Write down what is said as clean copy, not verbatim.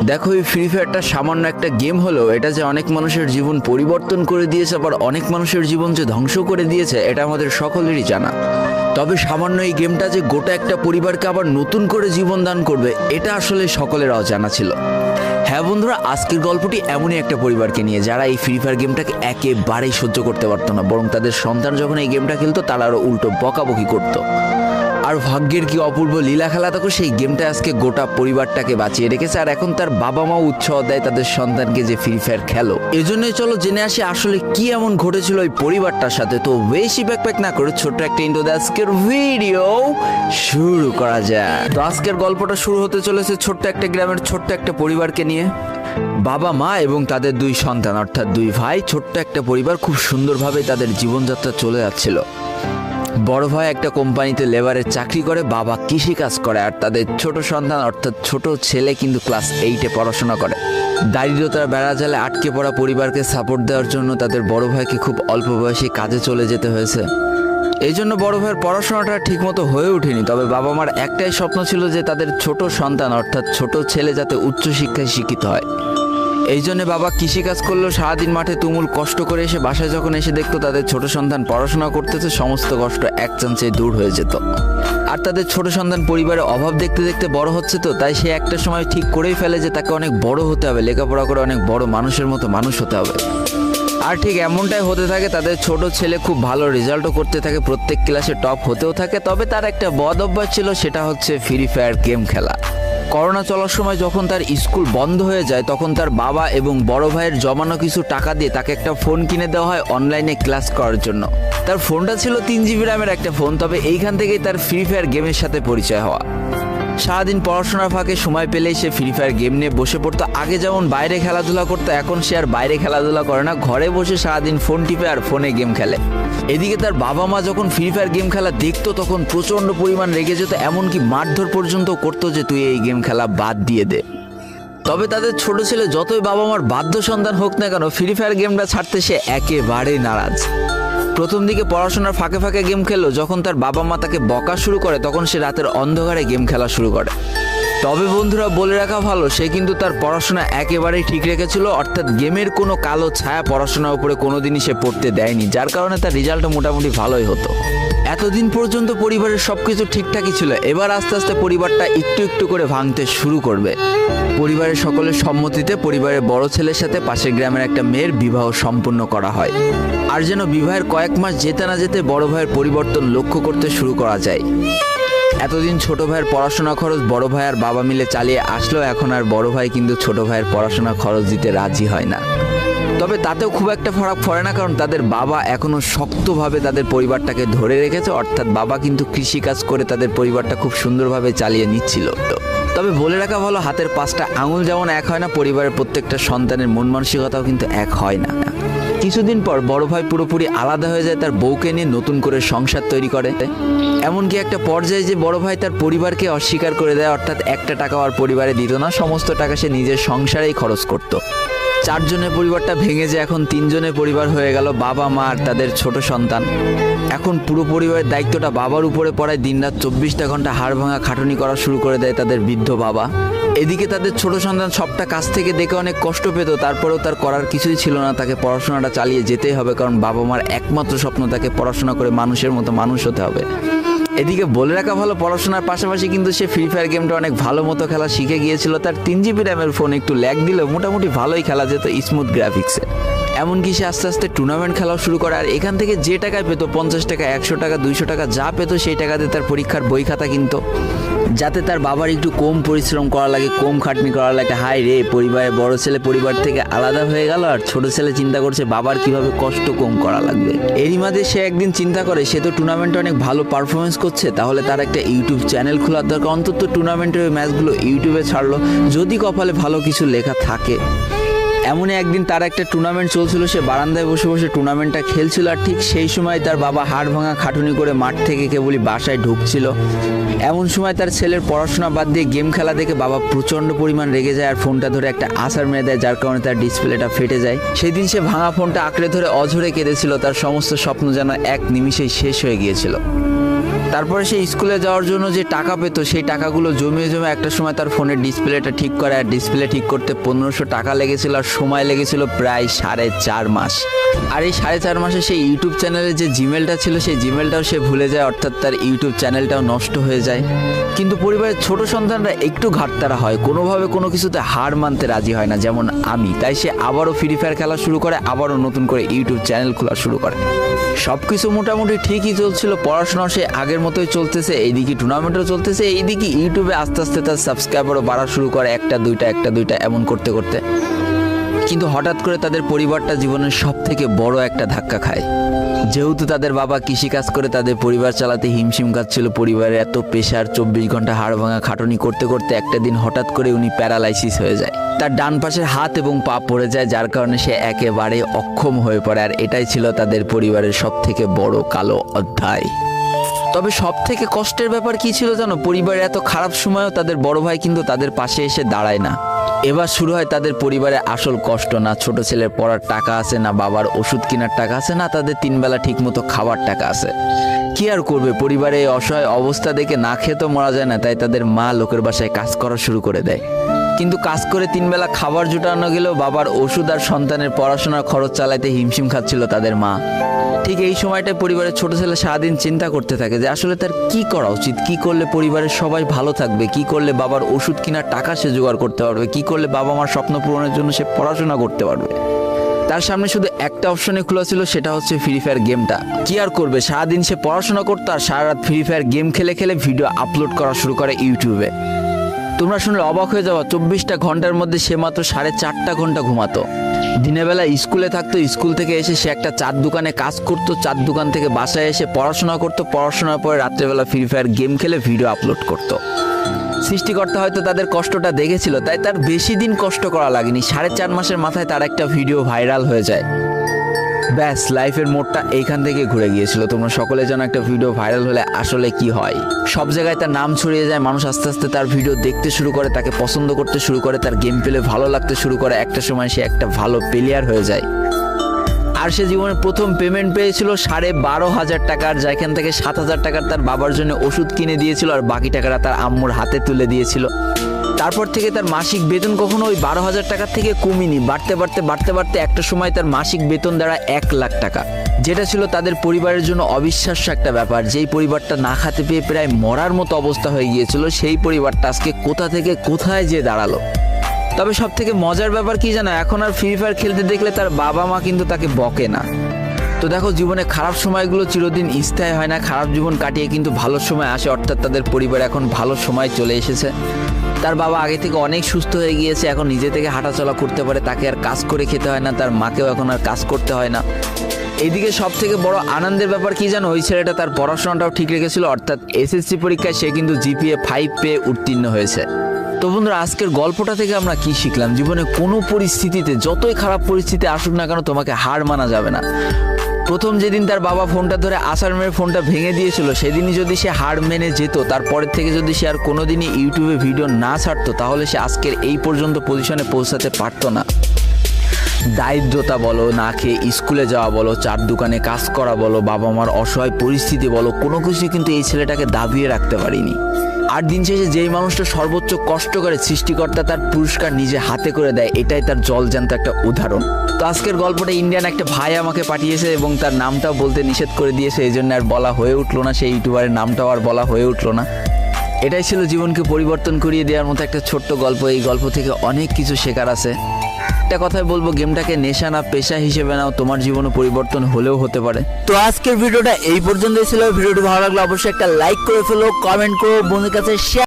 দেখো, এই ফ্রি ফায়ারটা সামান্য একটা গেম হলেও এটা যে অনেক মানুষের জীবন পরিবর্তন করে দিয়েছে, আবার অনেক মানুষের জীবন যে ধ্বংস করে দিয়েছে, এটা আমাদের সকলেরই জানা। তবে সামান্য এই গেমটা যে গোটা একটা পরিবারকে আবার নতুন করে জীবন দান করবে, এটা আসলে সকলের অজানা ছিল। হ্যাঁ বন্ধুরা, আজকের গল্পটি এমনই একটা পরিবারকে নিয়ে যারা এই ফ্রি ফায়ার গেমটাকে একেবারেই সহ্য করতে পারতো না, বরং তাদের সন্তান যখন এই গেমটা খেলতো তারা আরও উল্টো বকাবকি করতো। আর ভাগ্যের কি অপূর্ব লীলা খেলা, তখন সেই গেমটা আজকে গোটা পরিবারটাকে বাঁচিয়ে রেখেছে। আর এখন তার বাবা মাও উৎসাহ দেয় তাদের সন্তানকে যে ফ্রি ফায়ার খেলো। এজন্যই চলো জেনে আসি আসলে কি এমন ঘটেছিল ওই পরিবারটার সাথে। তো বেশি ব্যাকপ্যাক না করে ছোট্ট একটা ইন্ট্রো দিয়ে আজকের ভিডিও শুরু করা যায়। তো আজকের গল্পটা শুরু হতে চলেছে ছোট্ট একটা গ্রামের ছোট্ট একটা পরিবারকে নিয়ে। বাবা মা এবং তাদের দুই সন্তান অর্থাৎ দুই ভাই, ছোট্ট একটা পরিবার, খুব সুন্দরভাবে তাদের জীবনযাত্রা চলে যাচ্ছিল। বড় ভাই একটা কোম্পানিতে লেবারের চাকরি করে, বাবা কৃষিকাজ করে, আর তাদের ছোট সন্তান অর্থাৎ ছোট ছেলে কিন্তু ক্লাস 8-এ পড়াশোনা করে। দারিদ্রতার বেড়াজালে আটকে পড়া পরিবারকে সাপোর্ট দেওয়ার জন্য তাদের বড় ভাইকে খুব অল্প বয়সে কাজে চলে যেতে হয়েছে। এই জন্য বড় ভাইয়ের পড়াশোনাটা ঠিকমতো হয়ে ওঠেনি। তবে বাবা মার একটাই স্বপ্ন ছিল যে তাদের ছোট সন্তান অর্থাৎ ছোট ছেলে যাতে উচ্চশিক্ষায় শিক্ষিত হয়। এই জন্য বাবা কৃষিকাজ করলেও সারাদিন মাঠে তুমুল কষ্ট করে এসে বাসায় যখন এসে দেখতো তাদের ছোট সন্তান পড়াশোনা করতেছে, সমস্ত কষ্ট এক চান্সে দূর হয়ে যেত। আর তাদের ছোট সন্তান পরিবারের অভাব দেখতে দেখতে বড় হচ্ছে, তো তাই সে একটা সময় ঠিক করেই ফেলে যে তাকে অনেক বড় হতে হবে, লেখাপড়া করে অনেক বড় মানুষের মতো মানুষ হতে হবে। আর ঠিক এমনটাই হতে থাকে। তাদের ছোট ছেলে খুব ভালো রেজাল্টও করতে থাকে, প্রত্যেক ক্লাসে টপ হতেও থাকে। তবে তার একটা বদ অভ্যাস ছিল, সেটা হচ্ছে ফ্রি ফায়ার গেম খেলা। করোনা চলার সময় যখন তার স্কুল বন্ধ হয়ে যায়, তখন তার বাবা এবং বড় ভাইয়ের জমানো কিছু টাকা দিয়ে তাকে একটা ফোন কিনে দেওয়া হয় অনলাইনে ক্লাস করার জন্য। তার ফোনটা ছিল 3 GB র্যামের একটা ফোন। তবে এইখান থেকেই তার ফ্রি ফায়ার গেমের সাথে পরিচয় হওয়া। সারাদিন পড়াশোনার ফাঁকে সময় পেলেই সে ফ্রি ফায়ার গেম নিয়ে বসে পড়তো। আগে যেমন বাইরে খেলাধুলা করতো, এখন সে আর বাইরে খেলাধুলা করে না, ঘরে বসে সারাদিন ফোন টিপে আর ফোনে গেম খেলে। এদিকে তার বাবা মা যখন ফ্রি ফায়ার গেম খেলা দেখতো তখন প্রচণ্ড পরিমাণ রেগে যেত, এমনকি মারধর পর্যন্ত করতো যে তুই এই গেম খেলা বাদ দিয়ে দে। তবে তাদের ছোট ছেলে যতই বাবা মার বাধ্য সন্তান হোক না কেন, ফ্রি ফায়ার গেমটা ছাড়তে সে একেবারেই নারাজ। প্রথম দিকে পড়াশোনার ফাঁকে ফাঁকে গেম খেললো, যখন তার বাবা মা তাকে বকা শুরু করে তখন সে রাতের অন্ধকারে গেম খেলা শুরু করে। তবে বন্ধুরা বলে রাখা ভালো, সে কিন্তু তার পড়াশোনা একেবারেই ঠিক রেখেছিল, অর্থাৎ গেমের কোনো কালো ছায়া পড়াশোনার উপরে কোনোদিনই সে পড়তে দেয়নি, যার কারণে তার রেজাল্টও মোটামুটি ভালোই হতো। এতদিন পর্যন্ত পরিবারের সবকিছু ঠিকঠাকই ছিল, এবার আস্তে আস্তে পরিবারটা একটু একটু করে ভাঙতে শুরু করবে। পরিবারের সকলের সম্মতিতে পরিবারের বড় ছেলের সাথে পাশের গ্রামের একটা মেয়ের বিবাহ সম্পন্ন করা হয়। আর যেন বিবাহের কয়েক মাস যেতে না যেতে বড় ভাইয়ের পরিবর্তন লক্ষ্য করতে শুরু করা যায়। এতদিন ছোট ভাইয়ের পড়াশোনা খরচ বড় ভাই আর বাবা মিলে চালিয়ে আসলো, এখন আর বড় ভাই কিন্তু ছোট ভাইয়ের পড়াশোনা খরচ দিতে রাজি হয় না। তবে তাতেও খুব একটা ফারাক পড়ে না, কারণ তাদের বাবা এখনো শক্তভাবে তাদের পরিবারটাকে ধরে রেখেছে, অর্থাৎ বাবা কিন্তু কৃষিকাজ করে তাদের পরিবারটা খুব সুন্দরভাবে চালিয়ে নিচ্ছিল। তবে বলে রাখা ভালো, হাতের 5টা আঙুল যেমন এক হয় না, পরিবারের প্রত্যেকটা সন্তানের মন মানসিকতাও কিন্তু এক হয় না। কিছুদিন পর বড় ভাই পুরোপুরি আলাদা হয়ে যায়, তার বউকে নিয়ে নতুন করে সংসার তৈরি করে। এমনকি একটা পর্যায়ে যে বড় ভাই তার পরিবারকে অস্বীকার করে দেয়, অর্থাৎ একটা টাকাও আর পরিবারে দিত না, সমস্ত টাকা সে নিজের সংসারেই খরচ করত। 4 জনের পরিবারটা ভেঙে যায় এখন 3 জনের পরিবার হয়ে গেল, বাবা মা আর তাদের ছোট সন্তান। এখন পুরো পরিবারের দায়িত্বটা বাবার উপরে পড়ায়, দিনরাত 24টা ঘন্টা হাড় ভাঙা খাটুনি করা শুরু করে দেয় তাদের বৃদ্ধ বাবা। এদিকে তাদের ছোট সন্তান সবটা কাছ থেকে দেখে অনেক কষ্ট পেত, তারপরেও তার করার কিছুই ছিল না, তাকে পড়াশোনাটা চালিয়ে যেতেই হবে, কারণ বাবা মার একমাত্র স্বপ্ন তাকে পড়াশোনা করে মানুষের মতো মানুষ হতে হবে। এদিকে বলে রাখা ভালো, পড়াশোনার পাশাপাশি কিন্তু সে ফ্রি ফায়ার গেমটা অনেক ভালো মতো খেলা শিখে গিয়েছিল। তার 3 GB র্যামের ফোন একটু ল্যাগ দিলেও মোটামুটি ভালোই খেলা যেত স্মুথ গ্রাফিক্সে। এমনকি সে আস্তে আস্তে টুর্নামেন্ট খেলাও শুরু করে। আর এখান থেকে যে টাকায় পেতো, 50 টাকা, 100 টাকা, 200 টাকা যা পেতো, সেই টাকাতে তার পরীক্ষার বই খাতা কিনতো, যাতে তার বাবার একটু কম পরিশ্রম করা লাগে, কম খাটনি করা লাগে। হাই রে, পরিবারের বড় ছেলে পরিবার থেকে আলাদা হয়ে গেল, আর ছোট ছেলে চিন্তা করছে বাবার কিভাবে কষ্ট কম করা লাগবে। এরই মাঝে সে একদিন চিন্তা করে, সে তো টুর্নামেন্টে অনেক ভালো পারফরমেন্স করছে, তাহলে তার একটা ইউটিউব চ্যানেল খোলার দরকার, অন্তত টুর্নামেন্টের ওই ম্যাচগুলো ইউটিউবে ছাড়লো, যদি কপালে ভালো কিছু লেখা থাকে। এমনই একদিন তার একটা টুর্নামেন্ট চলছিল, সে বারান্দায় বসে বসে টুর্নামেন্টটা খেলছিল। আর ঠিক সেই সময় তার বাবা হাড় ভাঙা খাটুনি করে মাঠ থেকে কেবলই বাসায় ঢুকছিল। এমন সময় তার ছেলের পড়াশোনা বাদ দিয়ে গেম খেলা দেখে বাবা প্রচণ্ড পরিমাণ রেগে যায়, আর ফোনটা ধরে একটা আছাড় মেরে দেয়, যার কারণে তার ডিসপ্লেটা ফেটে যায়। সেই দিন সে ভাঙা ফোনটা আঁকড়ে ধরে অঝরে কেঁদেছিল, তার সমস্ত স্বপ্ন যেন এক নিমিষেই শেষ হয়ে গিয়েছিল। তারপরে সে স্কুলে যাওয়ার জন্য যে টাকা পেতো সেই টাকাগুলো জমিয়ে জমে একটা সময় তার ফোনের ডিসপ্লেটা ঠিক করে, আর ডিসপ্লে ঠিক করতে 1500 টাকা লেগেছিল, আর সময় লেগেছিল প্রায় 4.5 মাস। আর এই 4.5 মাসে সেই ইউটিউব চ্যানেলের যে জিমেলটা ছিল সেই জিমেলটাও সে ভুলে যায়, অর্থাৎ তার ইউটিউব চ্যানেলটাও নষ্ট হয়ে যায়। কিন্তু পরিবারের ছোট সন্তানরা একটু ঘাটতারা হয়, কোনোভাবে কোনো কিছুতে হার মানতে রাজি হয় না, যেমন আমি। তাই সে আবারও ফ্রি ফায়ার খেলা শুরু করে, আবারও নতুন করে ইউটিউব চ্যানেল খোলা শুরু করে। সব কিছু মোটামুটি ঠিকই চলছিল, পড়াশোনাও সে আগের মতোই চলতেছে, এইদিকে টুর্নামেন্টও চলতেছে, এইদিকে ইউটিউবে আস্তে আস্তে তার সাবস্ক্রাইবারও বাড়া শুরু করে, একটা দুইটা এমন করতে করতে। কিন্তু হঠাৎ করে তাদের পরিবারটা জীবনের সব থেকে বড় একটা ধাক্কা খায়। যেহেতু তাদের বাবা কৃষিকাজ করে তাদের পরিবার চালাতে হিমশিম খাচ্ছিল, পরিবারের এত প্রেশার, 24 ঘন্টা হাড় ভাঙা খাটুনি করতে করতে একটা দিন হঠাৎ করে উনি প্যারালাইসিস হয়ে যায়। তার ডান পাশের হাত এবং পা পড়ে যায়, যার কারণে সে একেবারে অক্ষম হয়ে পড়ে। আর এটাই ছিল তাদের পরিবারের সব থেকে বড় কালো অধ্যায়। তবে সব থেকে কষ্টের ব্যাপার কি ছিল জানো? পরিবারের এত খারাপ সময়ও তাদের বড় ভাই কিন্তু তাদের পাশে এসে দাঁড়ায় না। এবার শুরু হয় তাদের পরিবারে আসল কষ্ট। না ছোট ছেলের পড়ার টাকা আছে, না বাবার ওষুধ কেনার টাকা আছে, না তাদের 3 বেলা ঠিক মতো খাবার টাকা আছে। কি আর করবে, পরিবারে এই অসহায় অবস্থা দেখে না খেয়ে তো মরা যায় না, তাই তাদের মা লোকের বাসায় কাজ করা শুরু করে দেয়। কিন্তু কাজ করে 3 বেলা খাবার জোটানো গেলেও বাবার ওষুধ আর সন্তানের পড়াশোনার খরচ চালাতে হিমশিম খাচ্ছিল তাদের মা। ঠিক এই সময়টায় পরিবারের ছোট ছেলে সারাদিন চিন্তা করতে থাকে যে আসলে তার কি করা উচিত, কি করলে পরিবারের সবাই ভালো থাকবে, কি করলে বাবার ওষুধ কেনার টাকা সে জোগাড় করতে পারবে, কি করলে বাবা মার স্বপ্ন পূরণের জন্য সে পড়াশোনা করতে পারবে। তার সামনে শুধু একটা অপশনে খোলা ছিল, সেটা হচ্ছে ফ্রি ফায়ার গেমটা। কি আর করবে, সারাদিন সে পড়াশোনা করতো আর সারা রাত ফ্রি ফায়ার গেম খেলে খেলে ভিডিও আপলোড করা শুরু করে ইউটিউবে। তোমরা শুনলে অবাক হয়ে যাওয়া, 24টা ঘন্টার মধ্যে সে মাত্র 4.5 ঘন্টা ঘুমাতো। দিনের বেলা স্কুলে থাকতো, স্কুল থেকে এসে সে একটা চার দোকানে কাজ করতো, চার দোকান থেকে বাসায় এসে পড়াশোনা করতো, পড়াশোনার পরে রাত্রেবেলা ফ্রি ফায়ার গেম খেলে ভিডিও আপলোড করতো। সৃষ্টিকর্তা হয়তো তাদের কষ্টটা দেখেছিল, তাই তার বেশি দিন কষ্ট করা লাগেনি। 4.5 মাসের মাথায় তার একটা ভিডিও ভাইরাল হয়ে যায়। ব্যাস, লাইফের মোড়টা এইখান থেকে ঘুরে গিয়েছিল। তোমরা সকলে জানো একটা ভিডিও ভাইরাল হলে আসলে কি হয়। সব জায়গায় তার নাম ছড়িয়ে যায়, মানুষ আস্তে আস্তে তার ভিডিও দেখতে শুরু করে, তাকে পছন্দ করতে শুরু করে, তার গেম প্লে ভালো লাগতে শুরু করে। একটা সময় সে একটা ভালো প্লেয়ার হয়ে যায়। আর সে জীবনের প্রথম পেমেন্ট পেয়েছিল 12,500 টাকার, যেখান থেকে 7,000 টাকার তার বাবার জন্য ওষুধ কিনে দিয়েছিল, আর বাকি টাকাটা তার আম্মুর হাতে তুলে দিয়েছিল। তারপর থেকে তার মাসিক বেতন কখনো ওই 12,000 টাকার থেকে কমেনি, বাড়তে বাড়তে বাড়তে বাড়তে একটা সময় তার মাসিক বেতন দাঁড়ায় 1 লাখ টাকা, যেটা ছিল তাদের পরিবারের জন্য অবিশ্বাস্য একটা ব্যাপার। যেই পরিবারটা না খেতে পেয়ে প্রায় মরার মতো অবস্থা হয়ে গিয়েছিল, সেই পরিবারটা আজকে কোথা থেকে কোথায় যে দাঁড়ালো। তবে সব থেকে মজার ব্যাপার কি জানো, এখন আর ফ্রি ফায়ার খেলতে দেখলে তার বাবা মা কিন্তু তাকে বকে না। তো দেখো, জীবনে খারাপ সময়গুলো চিরদিন স্থায়ী হয় না, খারাপ জীবন কাটিয়ে কিন্তু ভালো সময় আসে। অর্থাৎ তাদের পরিবার এখন ভালো সময় চলে এসেছে। তার বাবা আগে থেকে অনেক সুস্থ হয়ে গিয়েছে, এখন নিজে থেকে হাঁটাচলা করতে পারে, তাকে আর কাজ করে খেতে হয় না, তার মাকেও এখন আর কাজ করতে হয় না। এইদিকে সব থেকে বড় আনন্দের ব্যাপার কি জানো, ওই ছেলেটা তার পড়াশোনাটাও ঠিক রেখেছিল। অর্থাৎ এসএসসি পরীক্ষায় সে কিন্তু জিপিএ 5 পেয়ে উত্তীর্ণ হয়েছে। তো বন্ধুরা, আজকের গল্পটা থেকে আমরা কি শিখলাম? জীবনে কোনো পরিস্থিতিতে, যতই খারাপ পরিস্থিতি আসুক না কেন, তোমাকে হার মানা যাবে না। প্রথম যেদিন তার বাবা ফোনটা ধরে আছাড় মেরে ফোনটা ভেঙে দিয়েছিল, সেদিনই যদি সে হার মেনে যেত, তারপরের থেকে যদি সে আর কোনোদিনই ইউটিউবে ভিডিও না ছাড়তো, তাহলে সে আজকের এই পর্যন্ত পজিশনে পৌঁছাতে পারতো না। দারিদ্রতা বলো, না খেয়ে স্কুলে যাওয়া বলো, চার দোকানে কাজ করা বলো, বাবা মার অসহায় পরিস্থিতি বলো, কোনো কিছু কিন্তু এই ছেলেটাকে দাবিয়ে রাখতে পারিনি। আর দিন শেষে যেই মানুষটা সর্বোচ্চ কষ্ট করে, সৃষ্টিকর্তা তার পুরস্কার নিজে হাতে করে দেয়, এটাই তার জলজ্যান্ত একটা উদাহরণ। তো আজকের গল্পটা ইন্ডিয়ান একটা ভাই আমাকে পাঠিয়েছে এবং তার নামটাও বলতে নিষেধ করে দিয়েছে, এই জন্য আর বলা হয়ে উঠলো না, সেই ইউটিউবারের নামটাও আর বলা হয়ে উঠলো না। এটাই ছিল জীবনকে পরিবর্তন করিয়ে দেওয়ার মতো একটা ছোট্ট গল্প। এই গল্প থেকে অনেক কিছু শেখার আছে। একটা কথাই বলবো, গেমটাকে নেশা না পেশা হিসেবে নাও, তোমার জীবনে পরিবর্তন হলেও হতে পারে। তো আজকের ভিডিওটা এই পর্যন্তই ছিল। ভিডিওটি ভালো লাগলে অবশ্যই একটা লাইক করে ফেলো, কমেন্ট করো, বন্ধুদের কাছে শেয়ার